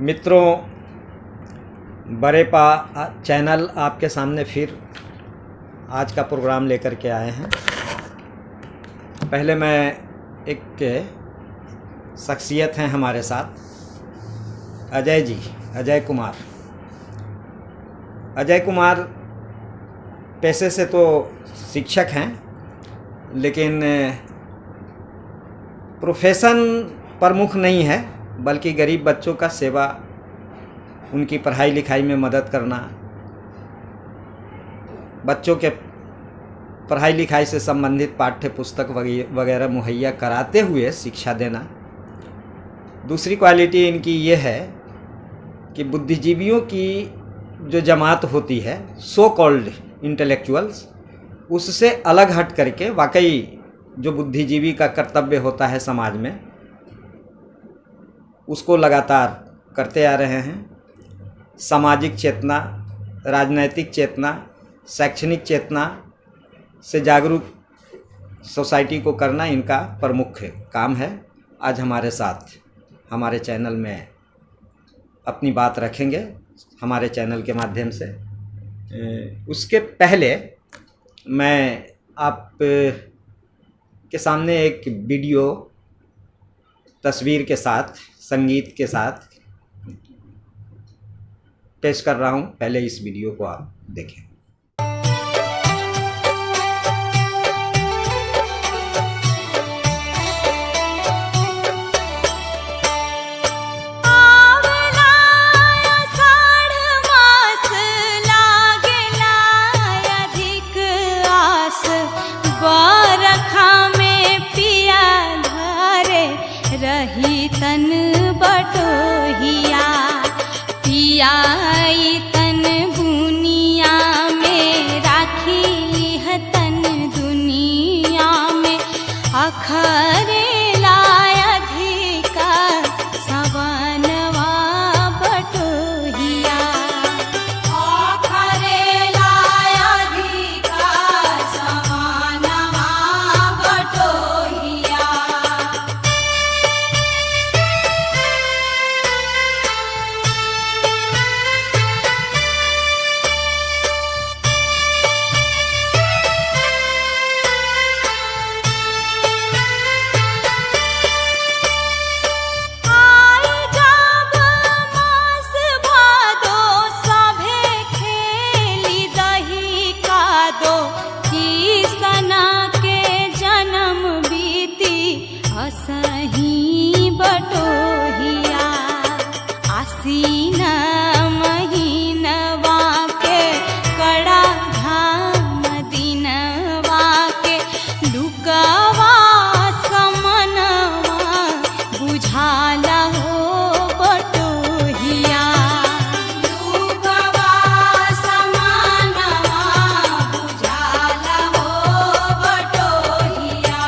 मित्रों, बरेपा चैनल आपके सामने फिर आज का प्रोग्राम लेकर के आए हैं। पहले मैं एक शख्सियत हैं हमारे साथ, अजय जी, अजय कुमार। अजय कुमार पेशे से तो शिक्षक हैं, लेकिन प्रोफेशन प्रमुख नहीं है, बल्कि गरीब बच्चों का सेवा, उनकी पढ़ाई लिखाई में मदद करना, बच्चों के पढ़ाई लिखाई से संबंधित पाठ्य पुस्तक वगैरह मुहैया कराते हुए शिक्षा देना। दूसरी क्वालिटी इनकी ये है कि बुद्धिजीवियों की जो जमात होती है, सो कॉल्ड इंटेलेक्चुअल्स, उससे अलग हट करके वाकई जो बुद्धिजीवी का कर्तव्य होता है समाज में, उसको लगातार करते आ रहे हैं। सामाजिक चेतना, राजनैतिक चेतना, शैक्षणिक चेतना से जागरूक सोसाइटी को करना इनका प्रमुख काम है। आज हमारे साथ हमारे चैनल में अपनी बात रखेंगे, हमारे चैनल के माध्यम से। उसके पहले मैं आप के सामने एक वीडियो तस्वीर के साथ, संगीत के साथ पेश कर रहा हूं। पहले इस वीडियो को आप देखें। रही तन बटोहिया पियाई तन बुनिया में, राखी लिह तन दुनिया में। अखरे लाय अधिकार सवनवा बटोहिया, अखरे लाय अधिकार सवनवा बटोहिया। असही बटोहिया आसीन महीनवा के, कड़ा घाम दिनवा के। लुकवा समनवा बुझाला हो बटोहिया, लुकवा समनवा बुझाला हो बटोहिया।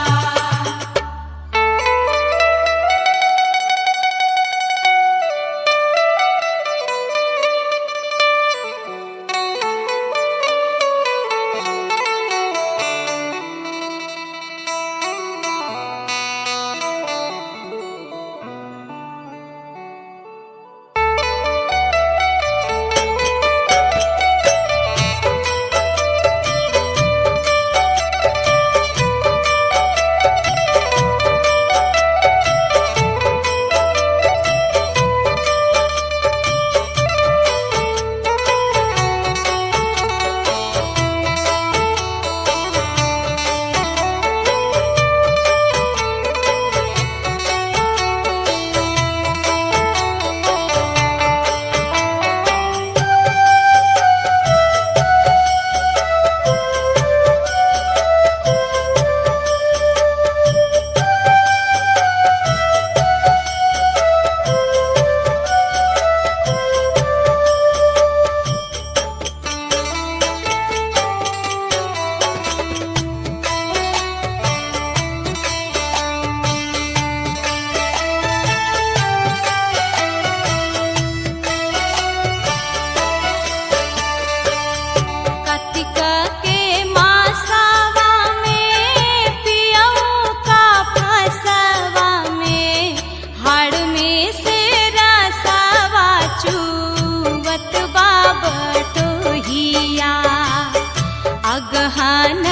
अगहान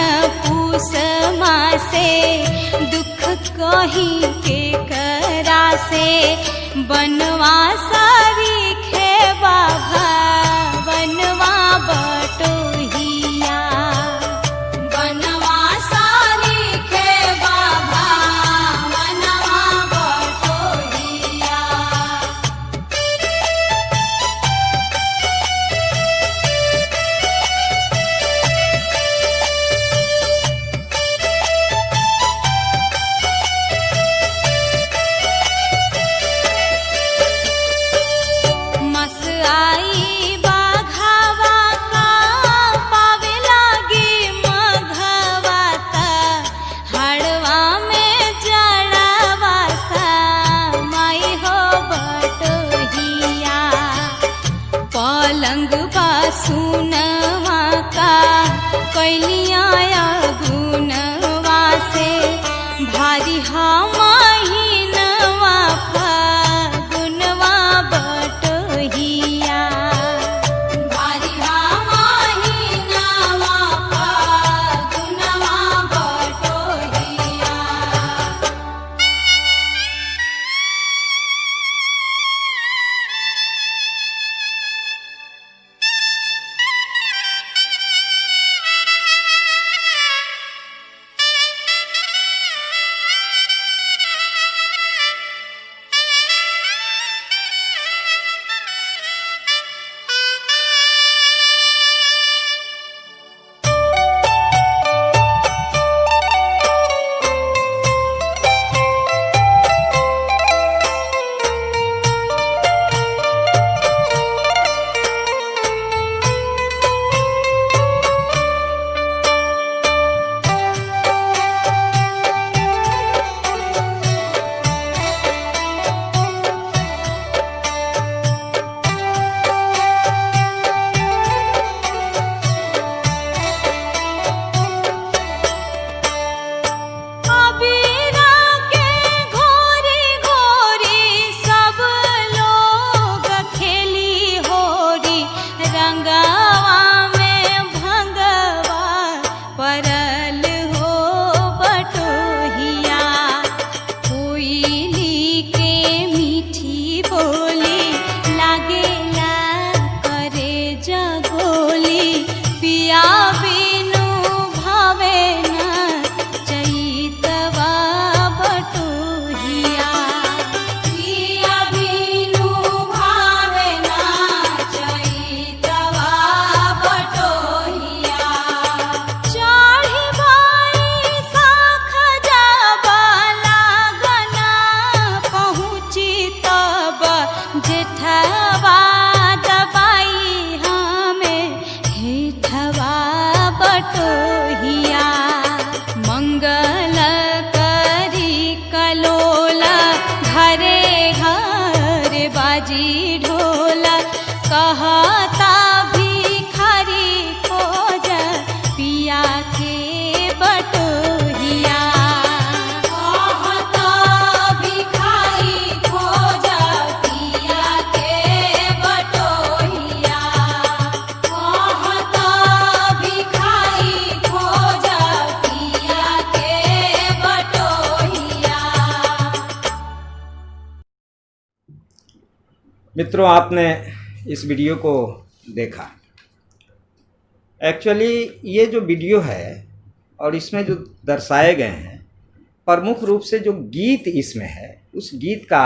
पूस मासे दुख कहीं के करा से बनवासारी खेबा बनवा बटोहिया बनवासारी खेबा बनवा बटोहिया। मस आई बाघावा का पावे लागी मघवा ता हड़वा में जड़वा सा माई हो बटोहिया पलंग बासुनवा का कैलिया गुनवा से भारी महीनवा फगुनवा बटोहिया भारी महीनवा फगुनवा बटोहिया। अबीरा के घोरी घोरी सब लोग खेली होरी रंगवा में भंगवा परल हो बटोहिया कोयली के मीठी बोली लागेला करे जगोली पिया बिनु भावे न चैतवा बटोहिया पिया बिनु भावे न चैतवा बटोहिया। चढ़ी बाई साख जाबा लागना पहुँची तब जेठवा दबाई हमें हेठवा बटोहिया मंगल करी कलोला घरे घर बाजी ढोला कहता भिखारी खोज पिया के बटोहिया कहता भिखारी खोज पिया के बटोहिया कहता भिखारी खोज पिया के बटोहिया। मित्रों, आपने इस वीडियो को देखा। एक्चुअली ये जो वीडियो है और इसमें जो दर्शाए गए हैं, प्रमुख रूप से जो गीत इसमें है, उस गीत का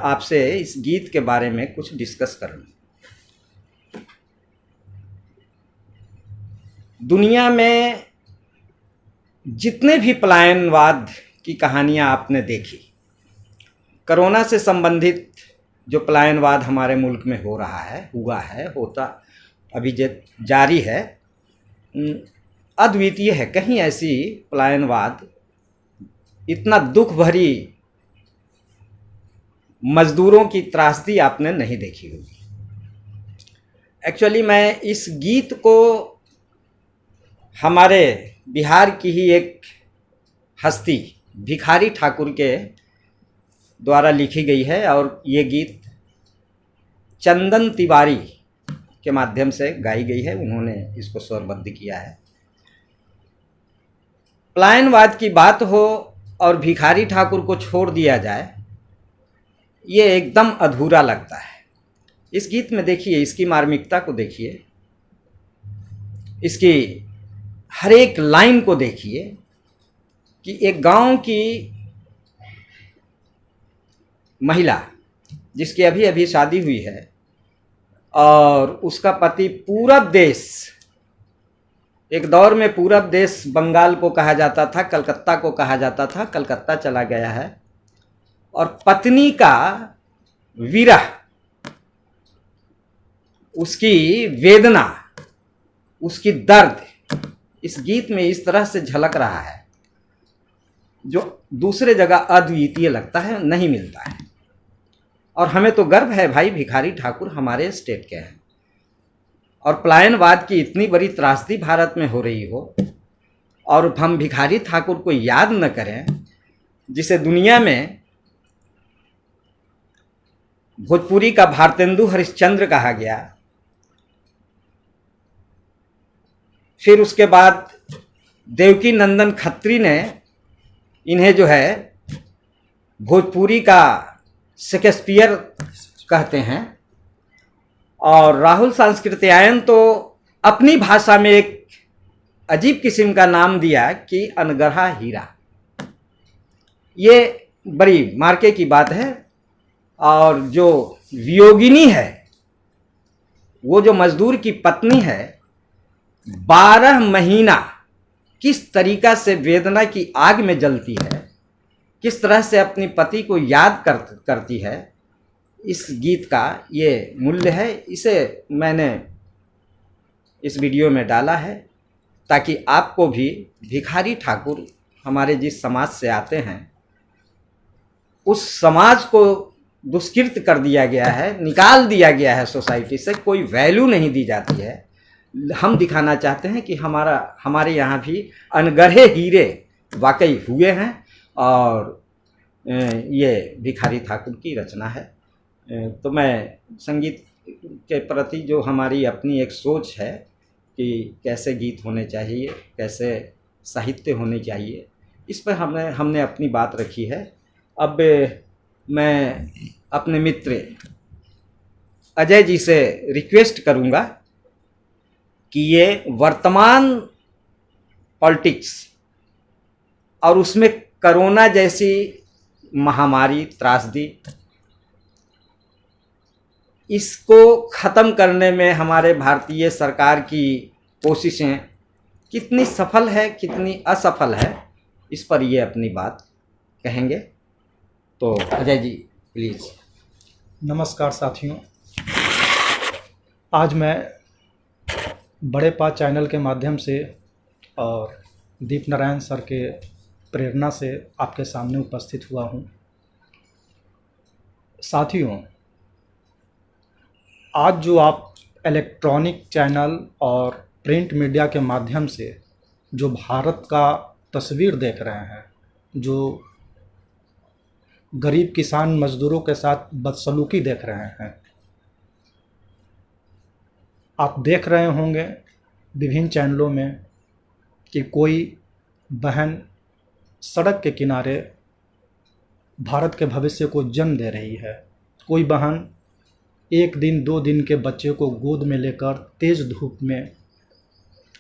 आपसे इस गीत के बारे में कुछ डिस्कस करूँ। दुनिया में जितने भी पलायनवाद की कहानियाँ आपने देखी, कोरोना से संबंधित जो पलायनवाद हमारे मुल्क में हो रहा है, हुआ है, होता अभी जारी है, अद्वितीय है। कहीं ऐसी पलायनवाद इतना दुख भरी मजदूरों की त्रासदी आपने नहीं देखी होगी। एक्चुअली मैं इस गीत को हमारे बिहार की ही एक हस्ती भिखारी ठाकुर के द्वारा लिखी गई है और ये गीत चंदन तिवारी के माध्यम से गाई गई है। उन्होंने इसको स्वरबद्ध किया है। पलायनवाद की बात हो और भिखारी ठाकुर को छोड़ दिया जाए, ये एकदम अधूरा लगता है। इस गीत में देखिए, इसकी मार्मिकता को देखिए, इसकी हर एक लाइन को देखिए कि एक गांव की महिला जिसकी अभी अभी शादी हुई है और उसका पति पूरब देश, एक दौर में पूरब देश बंगाल को कहा जाता था, कलकत्ता को कहा जाता था, कलकत्ता चला गया है, और पत्नी का विरह, उसकी वेदना, उसकी दर्द इस गीत में इस तरह से झलक रहा है जो दूसरे जगह अद्वितीय लगता है, नहीं मिलता है। और हमें तो गर्व है भाई, भिखारी ठाकुर हमारे स्टेट के हैं। और पलायनवाद की इतनी बड़ी त्रासदी भारत में हो रही हो और हम भिखारी ठाकुर को याद न करें, जिसे दुनिया में भोजपुरी का भारतेंदु हरिश्चंद्र कहा गया। फिर उसके बाद देवकी नंदन खत्री ने इन्हें जो है भोजपुरी का शेक्सपियर कहते हैं, और राहुल सांस्कृत्यायन तो अपनी भाषा में एक अजीब किस्म का नाम दिया कि अनगढ़ा हीरा। ये बड़ी मार्के की बात है। और जो वियोगिनी है, वो जो मजदूर की पत्नी है, 12 महीना किस तरीका से वेदना की आग में जलती है, किस तरह से अपनी पति को याद करती है, इस गीत का ये मूल्य है। इसे मैंने इस वीडियो में डाला है ताकि आपको भी भिखारी ठाकुर हमारे जिस समाज से आते हैं, उस समाज को दुष्कृत कर दिया गया है, निकाल दिया गया है सोसाइटी से, कोई वैल्यू नहीं दी जाती है। हम दिखाना चाहते हैं कि हमारे यहाँ भी अनगढ़े हीरे वाकई हुए हैं, और ये भिखारी ठाकुर की रचना है। तो मैं संगीत के प्रति जो हमारी अपनी एक सोच है कि कैसे गीत होने चाहिए, कैसे साहित्य होने चाहिए, इस पर हमने अपनी बात रखी है। अब मैं अपने मित्र अजय जी से रिक्वेस्ट करूंगा कि ये वर्तमान पॉलिटिक्स और उसमें कोरोना जैसी महामारी, त्रासदी, इसको ख़त्म करने में हमारे भारतीय सरकार की कोशिशें कितनी सफल है, कितनी असफल है, इस पर ये अपनी बात कहेंगे। तो अजय जी प्लीज़। नमस्कार साथियों, आज मैं बड़े पा चैनल के माध्यम से और दीप नारायण सर के प्रेरणा से आपके सामने उपस्थित हुआ हूँ। साथियों, आज जो आप इलेक्ट्रॉनिक चैनल और प्रिंट मीडिया के माध्यम से जो भारत का तस्वीर देख रहे हैं, जो गरीब किसान मजदूरों के साथ बदसलूकी देख रहे हैं, आप देख रहे होंगे विभिन्न चैनलों में कि कोई बहन सड़क के किनारे भारत के भविष्य को जन्म दे रही है, कोई बहन 1 दिन 2 दिन के बच्चे को गोद में लेकर तेज धूप में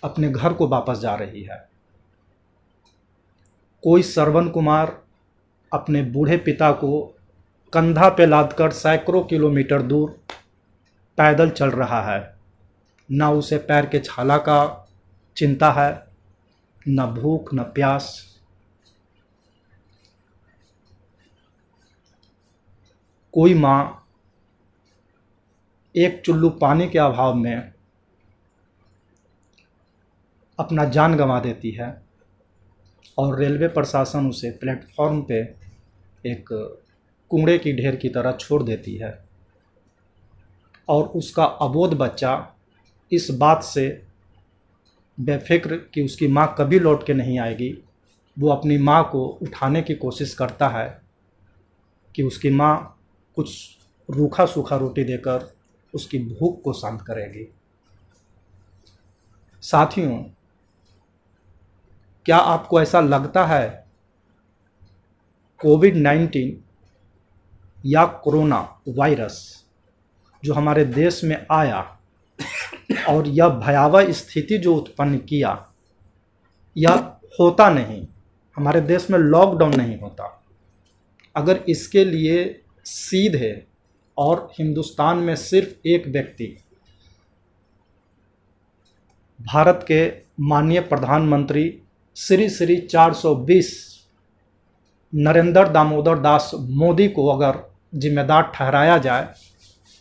अपने घर को वापस जा रही है, कोई श्रवण कुमार अपने बूढ़े पिता को कंधा पे लादकर सैकड़ों किलोमीटर दूर पैदल चल रहा है। ना उसे पैर के छाला का चिंता है, न भूख न प्यास। कोई माँ एक चुल्लू पानी के अभाव में अपना जान गंवा देती है और रेलवे प्रशासन उसे प्लेटफॉर्म पे एक कूड़े की ढेर की तरह छोड़ देती है, और उसका अबोध बच्चा इस बात से बेफिक्र कि उसकी माँ कभी लौट के नहीं आएगी, वो अपनी माँ को उठाने की कोशिश करता है कि उसकी माँ कुछ रूखा सूखा रोटी देकर उसकी भूख को शांत करेगी। साथियों, क्या आपको ऐसा लगता है कोविड-19 या कोरोना वायरस जो हमारे देश में आया और यह भयावह स्थिति जो उत्पन्न किया, यह होता नहीं, हमारे देश में लॉकडाउन नहीं होता अगर इसके लिए सीधे और हिंदुस्तान में सिर्फ एक व्यक्ति, भारत के माननीय प्रधानमंत्री श्री श्री 420 नरेंद्र दामोदर दास मोदी को अगर जिम्मेदार ठहराया जाए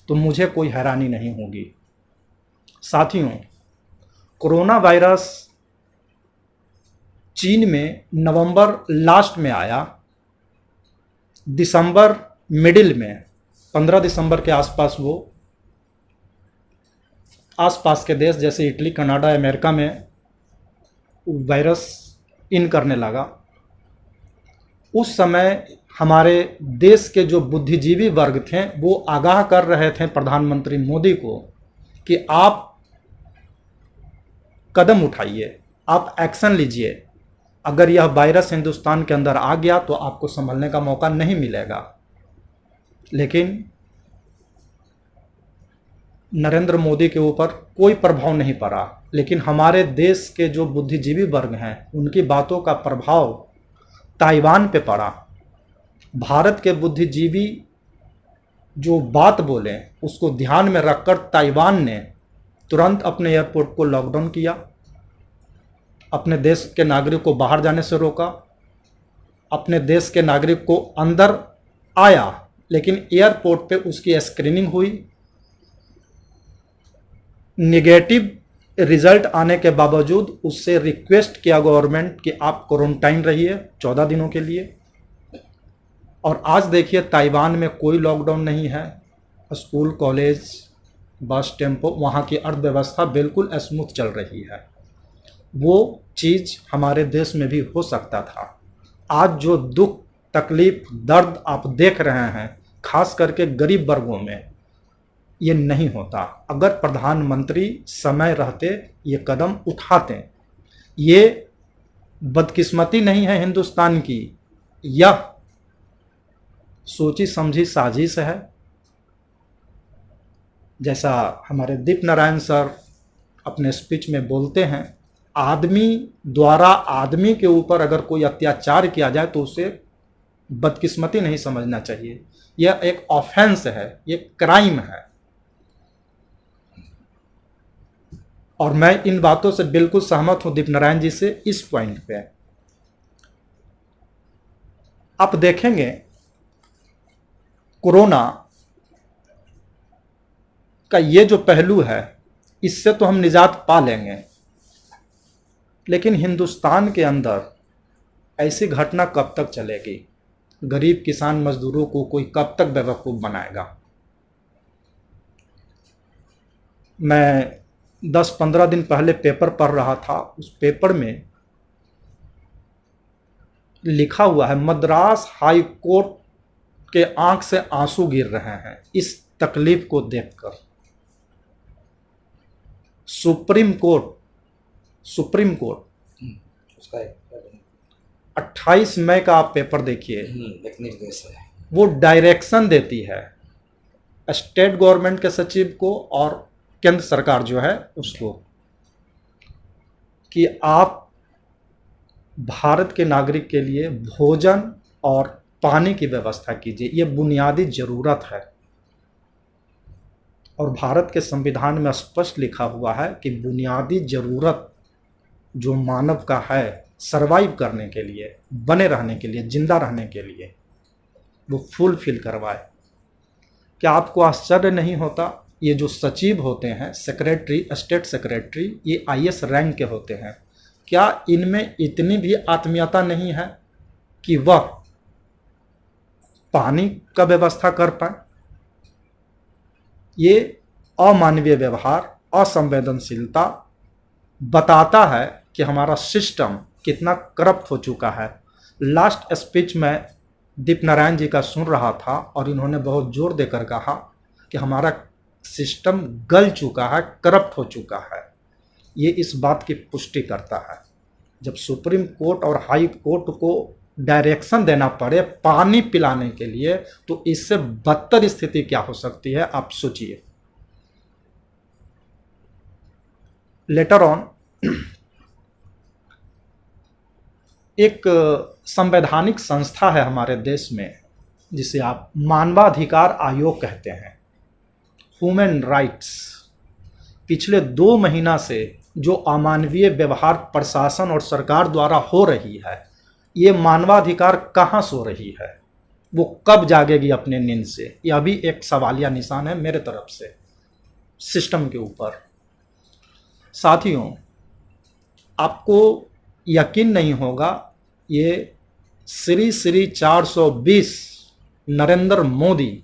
तो मुझे कोई हैरानी नहीं होगी। साथियों, कोरोना वायरस चीन में नवंबर लास्ट में आया, दिसंबर मिडिल में 15 दिसंबर के आसपास वो आसपास के देश जैसे इटली, कनाडा, अमेरिका में वायरस इन करने लगा। उस समय हमारे देश के जो बुद्धिजीवी वर्ग थे वो आगाह कर रहे थे प्रधानमंत्री मोदी को कि आप कदम उठाइए, आप एक्शन लीजिए, अगर यह वायरस हिंदुस्तान के अंदर आ गया तो आपको संभलने का मौका नहीं मिलेगा। लेकिन नरेंद्र मोदी के ऊपर कोई प्रभाव नहीं पड़ा, लेकिन हमारे देश के जो बुद्धिजीवी वर्ग हैं उनकी बातों का प्रभाव ताइवान पे पड़ा। भारत के बुद्धिजीवी जो बात बोले उसको ध्यान में रखकर ताइवान ने तुरंत अपने एयरपोर्ट को लॉकडाउन किया, अपने देश के नागरिक को बाहर जाने से रोका, अपने देश के नागरिक को अंदर आया लेकिन एयरपोर्ट पे उसकी स्क्रीनिंग हुई, नेगेटिव रिजल्ट आने के बावजूद उससे रिक्वेस्ट किया गवर्नमेंट कि आप क्वारंटाइन रहिए 14 दिनों के लिए। और आज देखिए ताइवान में कोई लॉकडाउन नहीं है, स्कूल, कॉलेज, बस, टेम्पो, वहाँ की अर्थव्यवस्था बिल्कुल स्मूथ चल रही है। वो चीज़ हमारे देश में भी हो सकता था। आज जो दुख, तकलीफ, दर्द आप देख रहे हैं खास करके गरीब वर्गों में, ये नहीं होता अगर प्रधानमंत्री समय रहते ये कदम उठाते। ये बदकिस्मती नहीं है हिंदुस्तान की, यह सोची समझी साजिश है। जैसा हमारे दीप नारायण सर अपने स्पीच में बोलते हैं, आदमी द्वारा आदमी के ऊपर अगर कोई अत्याचार किया जाए तो उसे बदकिस्मती नहीं समझना चाहिए, यह एक ऑफेंस है, ये क्राइम है। और मैं इन बातों से बिल्कुल सहमत हूं दीप नारायण जी से इस पॉइंट पे। आप देखेंगे कोरोना का ये जो पहलू है इससे तो हम निजात पा लेंगे, लेकिन हिंदुस्तान के अंदर ऐसी घटना कब तक चलेगी? गरीब किसान मजदूरों को कोई कब तक बेवकूफ़ बनाएगा? मैं 10-15 दिन पहले पेपर पढ़ रहा था, उस पेपर में लिखा हुआ है मद्रास हाई कोर्ट के आंख से आंसू गिर रहे हैं इस तकलीफ को देखकर। सुप्रीम कोर्ट उसका 28 मई का आप पेपर देखिए, एक निर्देश है, वो डायरेक्शन देती है स्टेट गवर्नमेंट के सचिव को और केंद्र सरकार जो है उसको कि आप भारत के नागरिक के लिए भोजन और पानी की व्यवस्था कीजिए, ये बुनियादी ज़रूरत है। और भारत के संविधान में स्पष्ट लिखा हुआ है कि बुनियादी ज़रूरत जो मानव का है सरवाइव करने के लिए, बने रहने के लिए, जिंदा रहने के लिए, वो फुलफिल करवाए। क्या आपको आश्चर्य नहीं होता? ये जो सचिव होते हैं, सेक्रेटरी, स्टेट सेक्रेटरी, ये IAS रैंक के होते हैं, क्या इनमें इतनी भी आत्मीयता नहीं है कि वह पानी का व्यवस्था कर पाए? ये अमानवीय व्यवहार, असंवेदनशीलता बताता है कि हमारा सिस्टम कितना करप्ट हो चुका है। लास्ट स्पीच में दीप नारायण जी का सुन रहा था और इन्होंने बहुत जोर देकर कहा कि हमारा सिस्टम गल चुका है, करप्ट हो चुका है। ये इस बात की पुष्टि करता है। जब सुप्रीम कोर्ट और हाई कोर्ट को डायरेक्शन देना पड़े पानी पिलाने के लिए, तो इससे बदतर स्थिति क्या हो सकती है आप सोचिए। लेटर ऑन एक संवैधानिक संस्था है हमारे देश में जिसे आप मानवाधिकार आयोग कहते हैं, ह्यूमन राइट्स। पिछले 2 महीना से जो अमानवीय व्यवहार प्रशासन और सरकार द्वारा हो रही है, ये मानवाधिकार कहाँ सो रही है, वो कब जागेगी अपने नींद से, यह भी एक सवालिया निशान है मेरे तरफ से सिस्टम के ऊपर। साथियों, आपको यकीन नहीं होगा, ये श्री 420 नरेंद्र मोदी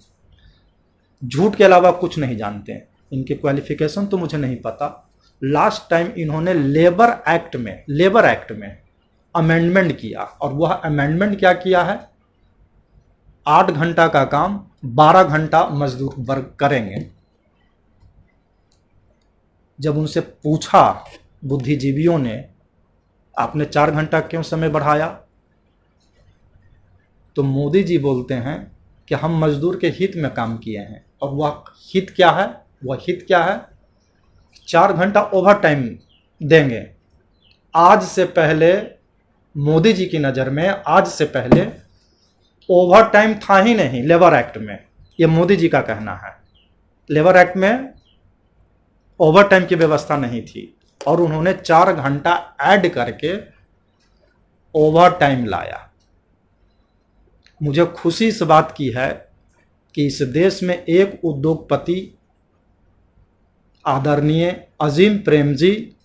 झूठ के अलावा कुछ नहीं जानते हैं। इनके क्वालिफिकेशन तो मुझे नहीं पता। लास्ट टाइम इन्होंने लेबर एक्ट में अमेंडमेंट किया, और वह अमेंडमेंट क्या किया है, 8 घंटा का काम 12 घंटा मजदूर वर्ग करेंगे। जब उनसे पूछा बुद्धिजीवियों ने, आपने 4 घंटा क्यों समय बढ़ाया, तो मोदी जी बोलते हैं कि हम मजदूर के हित में काम किए हैं। और वह हित क्या है, 4 घंटा ओवर टाइम देंगे। आज से पहले मोदी जी की नज़र में आज से पहले ओवर टाइम था ही नहीं लेबर एक्ट में, ये मोदी जी का कहना है। लेबर एक्ट में ओवर टाइम की व्यवस्था नहीं थी, और उन्होंने 4 घंटा ऐड करके ओवर टाइम लाया। मुझे खुशी इस बात की है कि इस देश में एक उद्योगपति आदरणीय अजीम प्रेमजी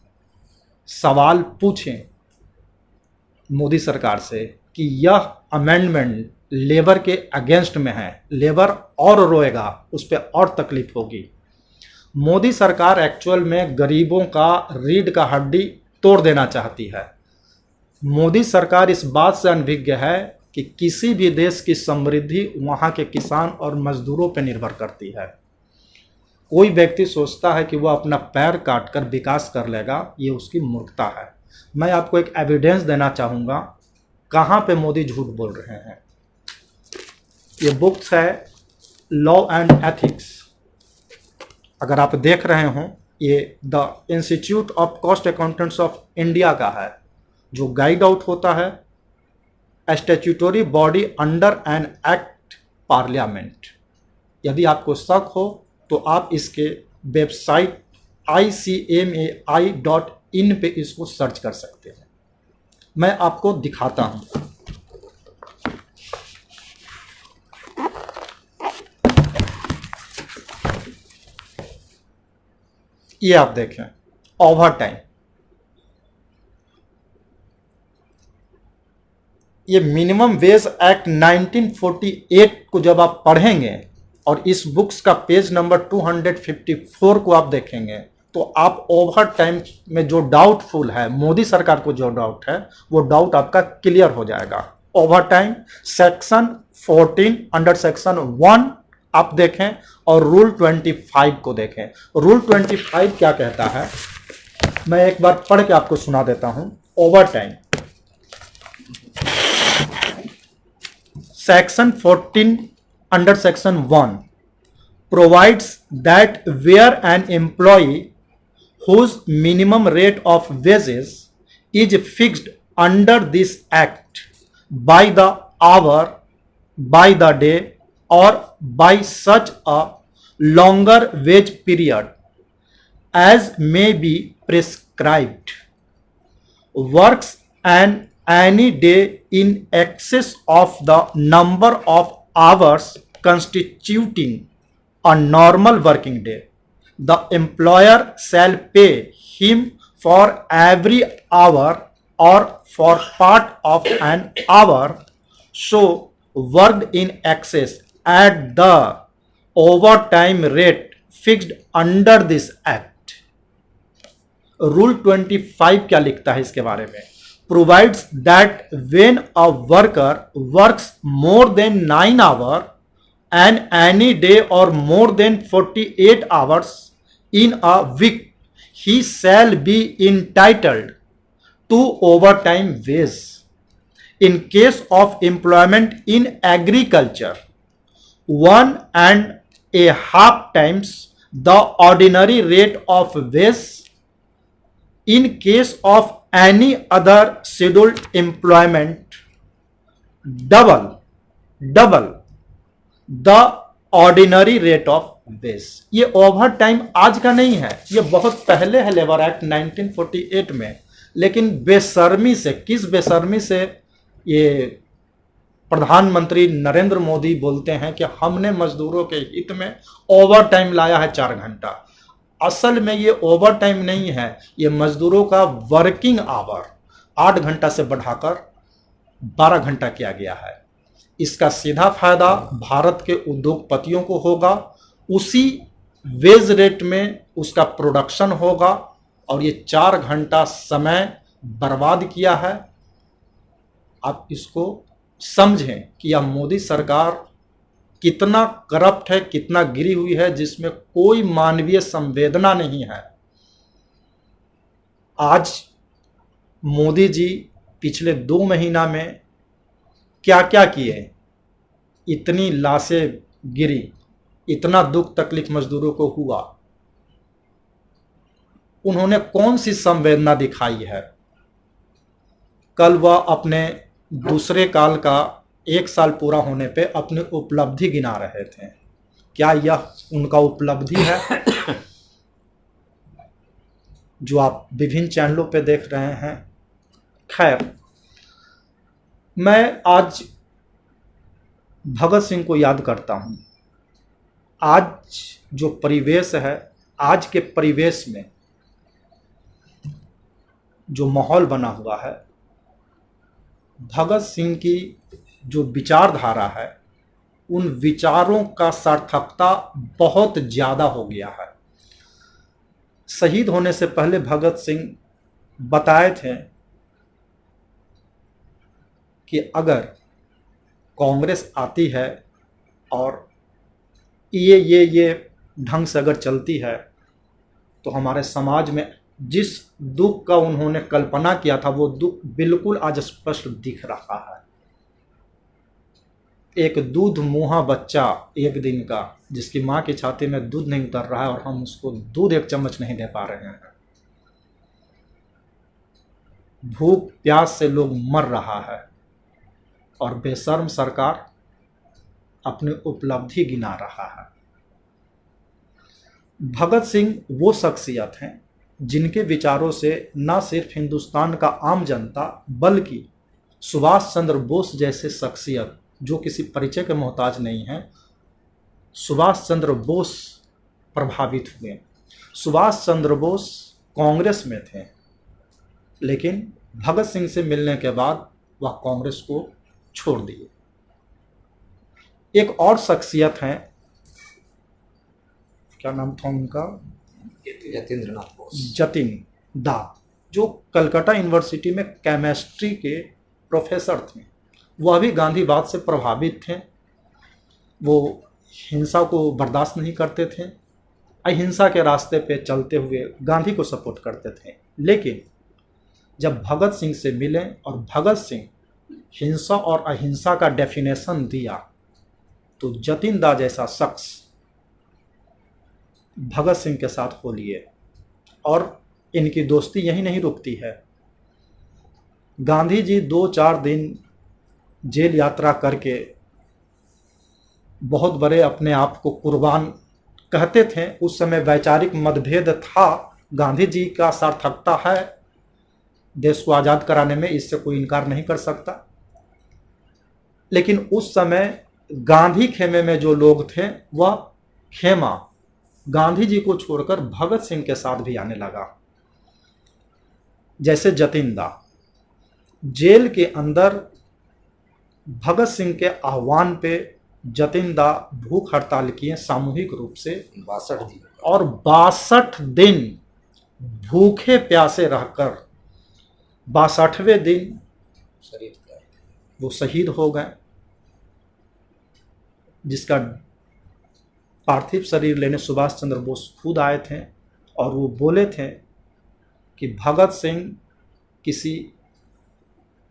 सवाल पूछें मोदी सरकार से कि यह अमेंडमेंट लेबर के अगेंस्ट में है, लेबर और रोएगा, उस पर और तकलीफ होगी। मोदी सरकार एक्चुअल में गरीबों का रीढ़ का हड्डी तोड़ देना चाहती है। मोदी सरकार इस बात से अनभिज्ञ है कि किसी भी देश की समृद्धि वहाँ के किसान और मजदूरों पर निर्भर करती है। कोई व्यक्ति सोचता है कि वह अपना पैर काटकर विकास कर लेगा, ये उसकी मूर्खता है। मैं आपको एक एविडेंस देना चाहूँगा कहाँ पे मोदी झूठ बोल रहे हैं। ये बुक्स है लॉ एंड एथिक्स, अगर आप देख रहे हो, ये the institute of cost accountants of India का है, जो गाइड आउट होता है statutory body under an act parliament. यदि आपको शक हो तो आप इसके वेबसाइट icmai.in पे इसको सर्च कर सकते हैं। मैं आपको दिखाता हूं। ये आप देखें, ओवर टाइम। ये मिनिमम वेज एक्ट 1948 को जब आप पढ़ेंगे और इस बुक्स का पेज नंबर 254 को आप देखेंगे, तो आप ओवर टाइम में जो डाउटफुल है, मोदी सरकार को जो डाउट है, वो डाउट आपका क्लियर हो जाएगा। Over time section 14 under section 1 आप देखें, और रूल 25 को देखें। रूल 25 क्या कहता है, मैं एक बार पढ़ के आपको सुना देता हूं। Over time section 14 under section 1 provides that where an employee whose minimum rate of wages is fixed under this act by the hour, by the day, or by such a longer wage period as may be prescribed, works and any day in excess of the number of hours constituting a normal working day, the employer shall pay him for every hour or for part of an hour so worked in excess at the overtime rate fixed under this act. Rule 25 क्या लिखता है इसके बारे में? Provides that when a worker works more than 9 hours and any day or more than 48 hours in a week, he shall be entitled to overtime wage. In case of employment in agriculture, 1.5 times the ordinary rate of wage. In case of any other scheduled employment, double the ordinary rate of ways. ये over time आज का नहीं है, ये बहुत पहले है labour act 1948 में। लेकिन बेशर्मी से, किस बेशर्मी से ये प्रधानमंत्री नरेंद्र मोदी बोलते हैं कि हमने मजदूरों के हित में ओवर टाइम लाया है 4 घंटा। असल में ये ओवर टाइम नहीं है, ये मजदूरों का वर्किंग आवर 8 घंटा से बढ़ाकर 12 घंटा किया गया है। इसका सीधा फायदा भारत के उद्योगपतियों को होगा, उसी वेज रेट में उसका प्रोडक्शन होगा, और ये 4 घंटा समय बर्बाद किया है। आप इसको समझें कि यह मोदी सरकार कितना करप्ट है, कितना गिरी हुई है, जिसमें कोई मानवीय संवेदना नहीं है। आज मोदी जी पिछले 2 महीना में क्या क्या किए, इतनी लाशें गिरी, इतना दुख तकलीफ मजदूरों को हुआ, उन्होंने कौन सी संवेदना दिखाई है। कल वह अपने दूसरे काल का 1 साल पूरा होने पे अपनी उपलब्धि गिना रहे थे। क्या यह उनका उपलब्धि है जो आप विभिन्न चैनलों पे देख रहे हैं? खैर, मैं आज भगत सिंह को याद करता हूं। आज जो परिवेश है, आज के परिवेश में जो माहौल बना हुआ है, भगत सिंह की जो विचारधारा है, उन विचारों का सार्थकता बहुत ज़्यादा हो गया है। शहीद होने से पहले भगत सिंह बताए थे कि अगर कांग्रेस आती है और ये ढंग से अगर चलती है तो हमारे समाज में जिस दुख का उन्होंने कल्पना किया था, वो दुख बिल्कुल आज स्पष्ट दिख रहा है। एक दूध मुहा बच्चा 1 दिन का, जिसकी माँ की छाती में दूध नहीं उतर रहा है, और हम उसको दूध 1 चम्मच नहीं दे पा रहे हैं। भूख प्यास से लोग मर रहा है, और बेशर्म सरकार अपनी उपलब्धि गिना रहा है। भगत सिंह वो शख्सियत हैं जिनके विचारों से न सिर्फ हिंदुस्तान का आम जनता, बल्कि सुभाष चंद्र बोस जैसे शख्सियत जो किसी परिचय के मोहताज नहीं हैं, सुभाष चंद्र बोस प्रभावित हुए। सुभाष चंद्र बोस कांग्रेस में थे, लेकिन भगत सिंह से मिलने के बाद वह कांग्रेस को छोड़ दिए। एक और शख्सियत हैं, क्या नाम था उनका? यतीन्द्रनाथ बोस, जतिन दा, जो कलकत्ता यूनिवर्सिटी में केमिस्ट्री के प्रोफेसर थे। वह भी गांधीवाद से प्रभावित थे। वो हिंसा को बर्दाश्त नहीं करते थे, अहिंसा के रास्ते पे चलते हुए गांधी को सपोर्ट करते थे। लेकिन जब भगत सिंह से मिले और भगत सिंह हिंसा और अहिंसा का डेफिनेशन दिया, तो जतिन दा जैसा शख्स भगत सिंह के साथ हो लिए, और इनकी दोस्ती यहीं नहीं रुकती है। गांधी जी 2-4 दिन जेल यात्रा करके बहुत बड़े अपने आप को कुर्बान कहते थे। उस समय वैचारिक मतभेद था, गांधी जी का सार्थकता है देश को आज़ाद कराने में, इससे कोई इनकार नहीं कर सकता। लेकिन उस समय गांधी खेमे में जो लोग थे, वह खेमा गांधी जी को छोड़कर भगत सिंह के साथ भी आने लगा। जैसे जतिन दा जेल के अंदर भगत सिंह के आह्वान पे जतिन दा भूख हड़ताल किए सामूहिक रूप से 62 दिन, और 62 दिन भूखे प्यासे रहकर 62वें दिन शरीर का वो शहीद हो गए, जिसका पार्थिव शरीर लेने सुभाष चंद्र बोस खुद आए थे। और वो बोले थे कि भगत सिंह किसी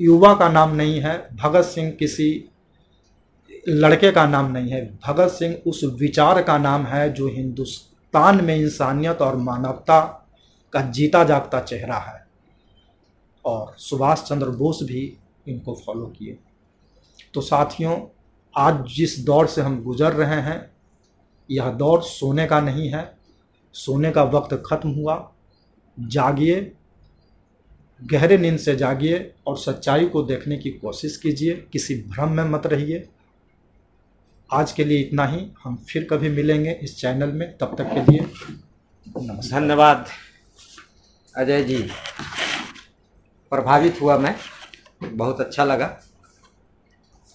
युवा का नाम नहीं है, भगत सिंह किसी लड़के का नाम नहीं है। भगत सिंह उस विचार का नाम है जो हिंदुस्तान में इंसानियत और मानवता का जीता जागता चेहरा है, और सुभाष चंद्र बोस भी इनको फॉलो किए। तो साथियों, आज जिस दौर से हम गुजर रहे हैं, यह दौर सोने का नहीं है। सोने का वक्त ख़त्म हुआ। जागिए, गहरे नींद से जागिए और सच्चाई को देखने की कोशिश कीजिए, किसी भ्रम में मत रहिए। आज के लिए इतना ही, हम फिर कभी मिलेंगे इस चैनल में। तब तक के लिए नमस्कार। धन्यवाद अजय जी, प्रभावित हुआ मैं, बहुत अच्छा लगा।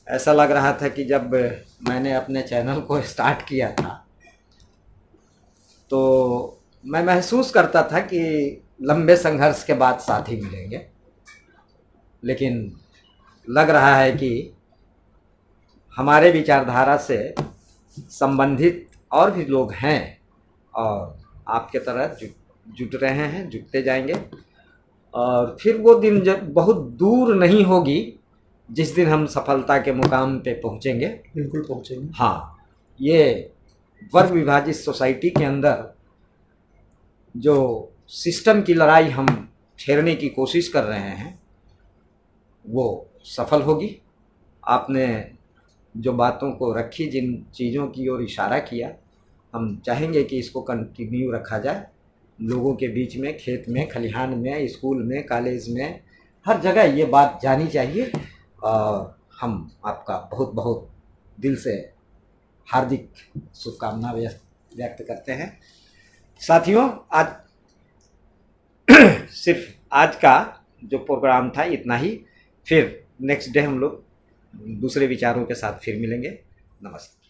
ऐसा लग रहा था कि जब मैंने अपने चैनल को स्टार्ट किया था तो मैं महसूस करता था कि लंबे संघर्ष के बाद साथी मिलेंगे, लेकिन लग रहा है कि हमारे विचारधारा से संबंधित और भी लोग हैं और आपके तरह जुट रहे हैं, जुटते जाएंगे। और फिर वो दिन जब बहुत दूर नहीं होगी जिस दिन हम सफलता के मुकाम पे पहुंचेंगे। बिल्कुल पहुँचेंगे। हाँ, ये वर्ग विभाजित सोसाइटी के अंदर जो सिस्टम की लड़ाई हम छेड़ने की कोशिश कर रहे हैं वो सफल होगी। आपने जो बातों को रखी, जिन चीज़ों की ओर इशारा किया, हम चाहेंगे कि इसको कंटिन्यू रखा जाए। लोगों के बीच में, खेत में, खलिहान में, स्कूल में, कॉलेज में, हर जगह ये बात जानी चाहिए। और हम आपका बहुत बहुत दिल से हार्दिक शुभकामना व्यक्त करते हैं। साथियों, आज सिर्फ आज का जो प्रोग्राम था इतना ही। फिर नेक्स्ट डे हम लोग दूसरे विचारों के साथ फिर मिलेंगे। नमस्ते।